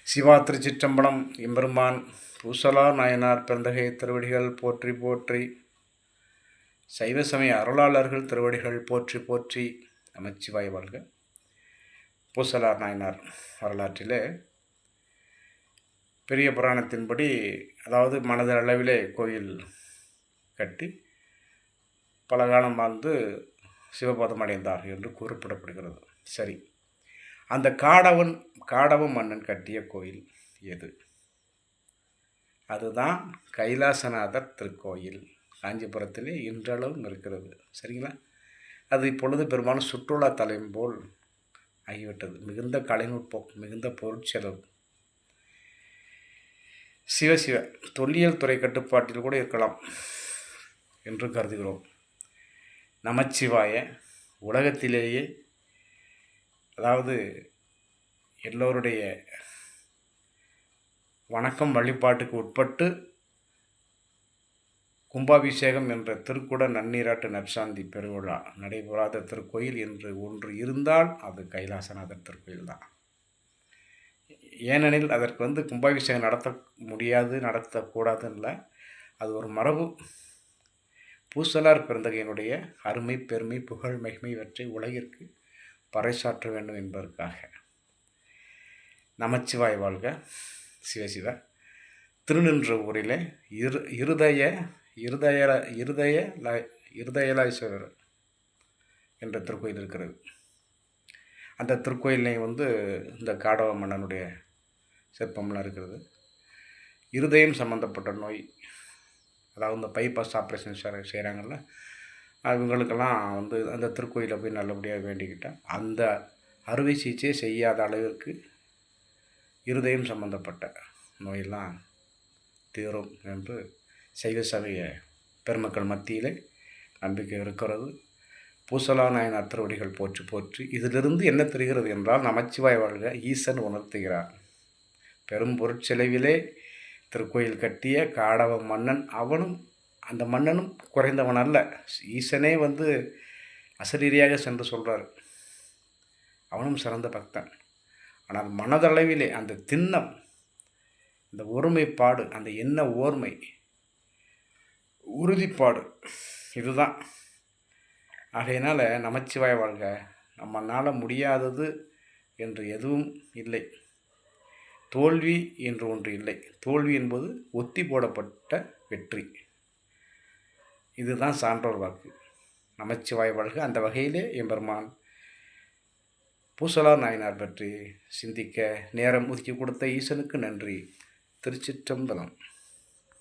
சிவா திருச்சிற்றம்பலம். எம்பெருமான் பூசலார் நாயனார் பெருந்தகை திருவடிகள் போற்றி போற்றி. சைவ சமய அருளாளர்கள் திருவடிகள் போற்றி போற்றி. நமச்சிவாய வாழ்க. பூசலார் நாயனார் வரலாற்றிலே பெரிய புராணத்தின்படி, அதாவது மனது அளவிலே கோயில் கட்டி பல காலம் வாழ்ந்து சிவபதம் அடைந்தார் என்று குறிப்பிடப்படுகிறது. சரி, அந்த காடவ மன்னன் கட்டிய கோயில் எது? அதுதான் கைலாசநாதர் திருக்கோயில். காஞ்சிபுரத்திலே இன்றளவும் இருக்கிறது. சரிங்களா? அது இப்பொழுது பெரும்பாலும் சுற்றுலா தலம் போல் ஆகிவிட்டது. மிகுந்த கலைநுட்பம், மிகுந்த பொருட்செலவு. சிவ தொல்லியல் துறை கட்டுப்பாட்டில் கூட இருக்கலாம் என்று கருதுகிறோம். நமச்சிவாய உலகத்திலேயே, அதாவது எல்லோருடைய வணக்கம் வழிபாட்டுக்கு உட்பட்டு கும்பாபிஷேகம் என்ற திருக்குட நன்னீராட்டு நற்சாந்தி பெருவிழா நடைபெறாத திருக்கோயில் என்று ஒன்று இருந்தால் அது கைலாசநாதர் திருக்கோயில் தான். ஏனெனில் அதற்கு கும்பாபிஷேகம் நடத்த முடியாது, நடத்தக்கூடாதுன்னு இல்லை. அது ஒரு மரபு. பூசலார் பெருந்தகையினுடைய அருமை, பெருமை, புகழ், மகிமை இவற்றை உலகிற்கு பறைசாற்ற வேண்டும் என்பதற்காக. நமச்சிவாய் வாழ்க. சிவசிவ. திருநின்ற ஊரிலே இருதயலாய்ஸ்வரர் என்ற திருக்கோயில் இருக்கிறது. அந்த திருக்கோயிலையும் இந்த காடவ மன்னனுடைய சிற்பம்லாம் இருக்கிறது. இருதயம் சம்மந்தப்பட்ட நோய், அதாவது இந்த பைபாஸ் ஆப்ரேஷன் செய்கிறாங்கல்ல, அவங்களுக்கெல்லாம் அந்த திருக்கோயிலை போய் நல்லபடியாக வேண்டிக்கிட்டால் அந்த அறுவை சிகிச்சை செய்யாத அளவிற்கு இருதயம் சம்பந்தப்பட்ட நோயெல்லாம் தீரும் என்று சைவ சமய பெருமக்கள் மத்தியிலே நம்பிக்கை இருக்கிறது. பூசலா நாயனார் திருவடிகள் போற்றி போற்றி. இதிலிருந்து என்ன தெரிகிறது என்றால், நமச்சிவாய் வாழ்க ஈசன் உணர்த்துகிறார். பெரும் பொருட்செலவிலே திருக்கோயில் கட்டிய காடவ மன்னன், அந்த மன்னனும் குறைந்தவன் அல்ல. ஈசனே அசரீரியாக சென்று சொல்கிறார். அவனும் சிறந்த பக்தன். ஆனால் மனதளவிலே அந்த திண்ணம், இந்த ஒருமைப்பாடு, அந்த எண்ண ஓர்மை, உறுதிப்பாடு, இதுதான். ஆகையினால் நமச்சிவாய வாழ்க. நம்மளால் முடியாதது என்று எதுவும் இல்லை. தோல்வி என்று ஒன்று இல்லை. தோல்வி என்பது ஒத்தி போடப்பட்ட வெற்றி. இதுதான் சான்றோர் வாக்கு. நமச்சிவாய வாழ்க. அந்த வகையிலே எம்பெருமான் பூசலார் நாயனார் பற்றி சிந்திக்க நேரம் ஒதுக்கி கொடுத்த ஈசனுக்கு நன்றி. திருச்சிற்றம்பலம்.